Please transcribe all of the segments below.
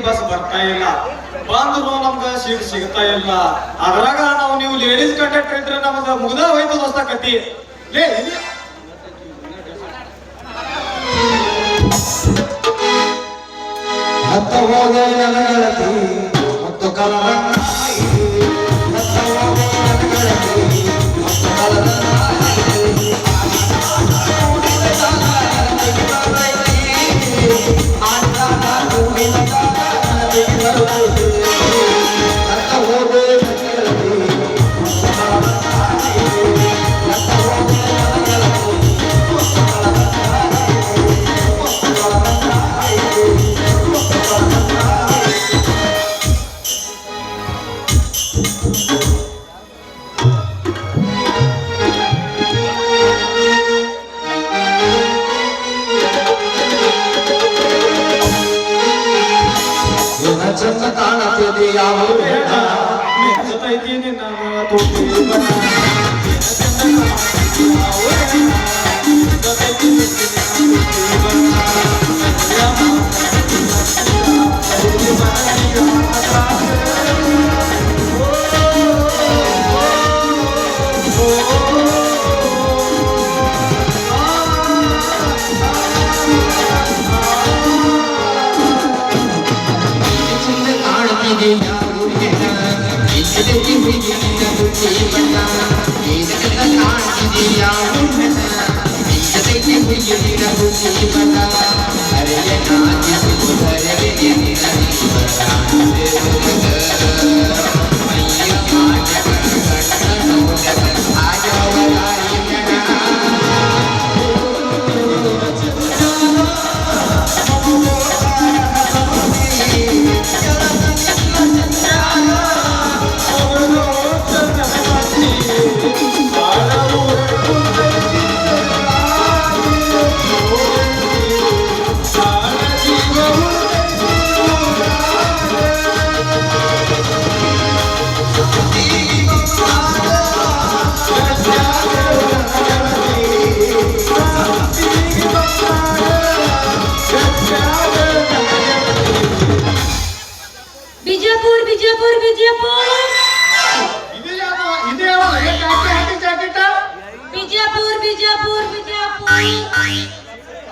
Bus ಬರ್ತಾ ಇಲ್ಲ, ಬಂದ್ರು ನಮ್ಗ ಸೀಟ್ ಸಿಗ್ತಾ ಇಲ್ಲ. ಅದ್ರಾಗ ನೀವು ಲೇಡೀಸ್ ಕಂಡಕ್ಟರ್ ಇದ್ರೆ ನಮಗ ಮುಗ್ದ ಹೋಯ್ತು ದೋಸ್ತ ಕಟ್ಟಿ. ಲೇ ಹತ್ತ ಹೋದ ಜನಗಳತಿ ಮತ್ತು ಕಲರನ್ನ ಹತ್ತ ಹೋದ ಜನಗಳತಿ ಮತ್ತು ಕಲರನ್ನ ಚಂದ ಕಾಣುತ್ತದೆ ಯಾವ ಮೆಚ್ಚತೈತಿ ನಿನ್ನ ತುಟಿ ಬಣ್ಣ.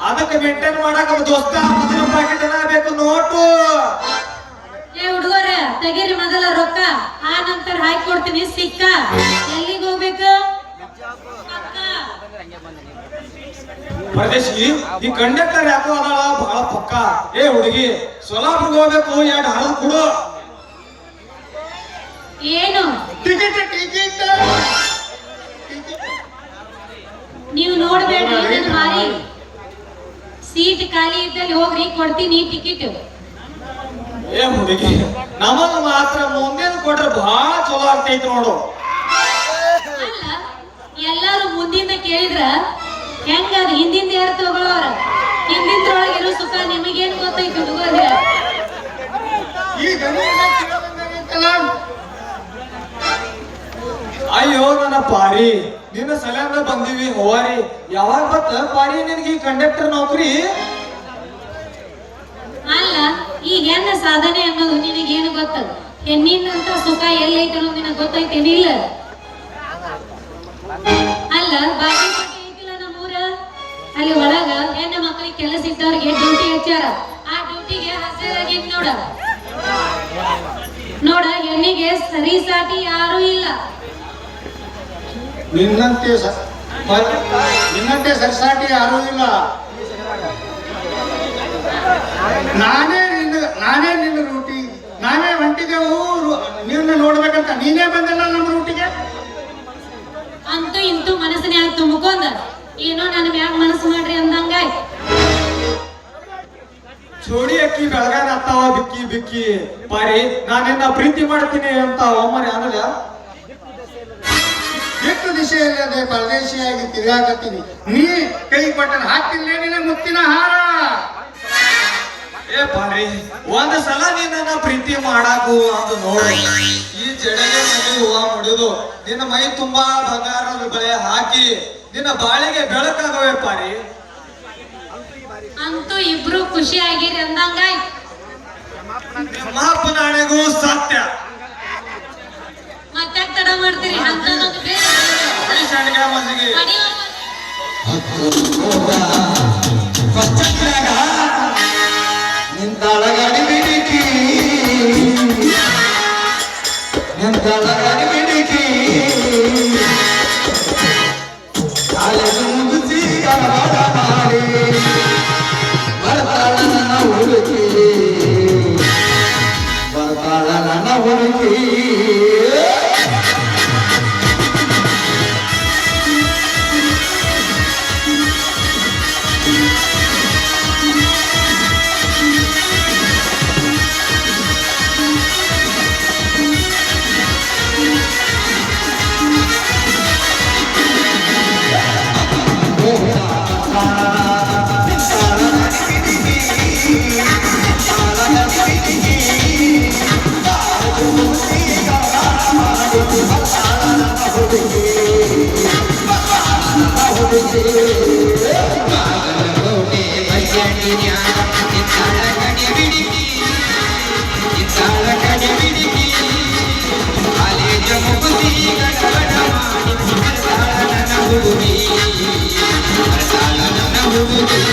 ಅದಕ್ಕೆ ಮೇಂಟೈನ್ ಮಾಡಕ ದೋಸ್ತ ಮೊದಲ ಪ್ಯಾಕೆಟ್ ಬೇಕು ನೋಟು. ಏ ಹುಡುಗರ ತೆಗೀರಿ ಮೊದಲ ರೊಕ್ಕ, ಆ ನಂತರ ಹಾಕಿ ಕೊಡ್ತೀನಿ ಸಿಕ್ಕ. ಎಲ್ಲಿಗೆ ಹೋಗ್ಬೇಕು? ಪರದೇಶಿ ಈ ಕಂಡಕ್ಟರ್ ಯಾಕೋ ಅದಾಳ ಬಹಳ ಪಕ್ಕ. ಏ ಹುಡುಗಿ ಸೋಲಾಪುರ್ಗೆ ಹೋಗ್ಬೇಕು, 2 ಹರಿದು ಕೊಡು. ಏನು ಟಿಕೆಟ್ ಟಿಕೆಟ್ ನೀವು ನೋಡ್ಬೇಡ್ರಿ ನನ್ನ ಮಾರಿ. ಸೀಟ್ ಖಾಲಿ ಇದ್ದಲ್ಲಿ ಹೋಗ್ರಿ, ಕೊಡ್ತೀನಿ ಟಿಕೆಟ್. ಏ ಹುಡುಗಿ ನಮಗ ಮಾತ್ರ ಮುಂದಿನ ಕೊಟ್ರೆ ಬಹಳ ಚಲೋ ಆಗ್ತೈತಿ ನೋಡು. ಅಲ್ಲ ಎಲ್ಲಾರು ಮುಂದಿಂದ ಕೇಳಿದ್ರ ಹೆಂಗ ಅದು ಹಿಂದಿಂದ ಯಾರು ತಗೊಳ್ಳೋರ? ಹಿಂದಿಂದ್ರೊಳಗಿರೋ ಸುಖ ನಿಮಗೇನು ಗೊತ್ತೈತಿ ಹುಡುಗರ? ಅಯ್ಯೋ ನನ್ನ ಪಾರಿ, ನಿನ್ನ ಸಲಂದ ಬಂದಿವಿ ಹೋವಾರಿ. ಯಾವಾಗ ಬತ್ತ ಪಾರಿ ನಿನಗೆ ಈ ಕಂಡಕ್ಟರ್ ನೌಕರಿ? ಅಲ್ಲ ಈ ಹೆಣ್ಣ ಸಾಧನೆ ಅನ್ನೋದು ನಿನಗೇನು ಗೊತ್ತದ? ಹೆಣ್ಣಿನಂತ ಸುಖ ಎಲ್ಲೈತೆ ಅನ್ನೋದು ನಿನಗೆ ಗೊತ್ತೈತೇನಿಲ್ಲ? ಅಲ್ಲ ಬಾಗಲಕೋಟೆ ಐತಿಲ್ಲ ನಮ್ಮೂರ, ಅಲ್ಲಿ ಒಳಗ ಹೆಣ್ಣ ಮಕ್ಕಳಿಗೆ ಕೆಲಸ ಇದ್ದವ್ರಿಗೆ ಡ್ಯೂಟಿ ಹಚ್ಚಾರ. ಆ ಡ್ಯೂಟಿಗೆ ಹಾಜರಾಗೈತಿ ನೋಡ. ನೋಡ ಹೆಣ್ಣಿಗೆ ಸರಿ ಸಾಟಿ ಯಾರು ಇಲ್ಲ. ನಿನ್ನಂತೆ ಸರಿಸಾಟಿ ಯಾರೂ ಇಲ್ಲ. ನಾನೇ ನಿನ್ನ ರೂಟಿ, ನಾನೇ ಹೊಂಟಿದ್ದೆವು ನೀವನ್ನ ನೋಡ್ಬೇಕಂತ. ನೀನೇ ಬಂದಿಲ್ಲ ನಮ್ಮ ರೂಟಿಗೆ. ಅಂತೂ ಇಂತೂ ಮನಸ್ಸಿನ್ಯಾಗ ತುಂಬಿಕೊಂಡ ಏನೋ ನನ್ನ ಮ್ಯಾಗ ಮನಸ್ಸು ಮಾಡ್ರಿ ಅಂದಂಗಾಯ್. ಚೋಡಿ ಅಕ್ಕಿ ಬೆಳಗಾನ ಅತ್ತಾವ ಬಿಕ್ಕಿ ಬಿಕ್ಕಿ ಪಾರಿ, ನಾನಿನ್ನ ಪ್ರೀತಿ ಮಾಡ್ತೀನಿ ಅಂತ ಒಮ್ಮರೆ ಅನ್ನಲ್ಲ. ಎಷ್ಟು ದಿಶೆಯಲ್ಲಿ ಪರದೇಶಿಯಾಗಿ ತಿರುಗಾಕತ್ತೀನಿ. ನೀ ಕೈ ಕೊಟ್ಟನ ಹಾಕ್ತಿಲ್ಲ ನಿನ್ನ ಮುತ್ತಿನ ಹಾರ. ಏ ಪಾರಿ, ಒಂದ್ ಸಲ ನಿನ್ನ ಪ್ರೀತಿ ಮಾಡಾಕು ಅಂತ ನೋಡು. ಈ ಜಡೆಗೆ ಮನೆ ಹೂವ ಮುಡಿದು ನಿನ್ನ ಮೈ ತುಂಬಾ ಬಂಗಾರದ ಬಳೆ ಹಾಕಿ ನಿನ್ನ ಬಾಳಿಗೆ ಬೆಳಕಾಗವೆ ಪಾರಿ. ಅಂತೂ ಇಬ್ರು ಖುಷಿ ಆಗಿರಿ ಅಂದಂಗಾಯ್ತು. ನಿಮ್ಮ ಅಪ್ಪನ ಹಣೆಗೂ ಸತ್ಯ. ಮತ್ತೆ ತಡ ಮಾಡ್ತೀರಿ ಅಂತದೊಂದು ಬೇರೆ ಹೊಡಿ ಶಾಂಡಿಗೆ ಮಜ್ಜಿಗೆ. ನಿಂತಳಗಡಿ ಬಿಡಿಕಿ ನಿಂತಳಗಡಿ ಬಿಡಿಕಿ ಕಾಲೇಜು ಮುಗಿಸಿ ಕಳವಳ ಮಾಡಿ ಬರ್ತಾಳ ನನ್ನ ಹುಡುಗಿ ಬರ್ತಾಳ ನನ್ನ ಹುಡುಗಿ ಹುಡುಗಿ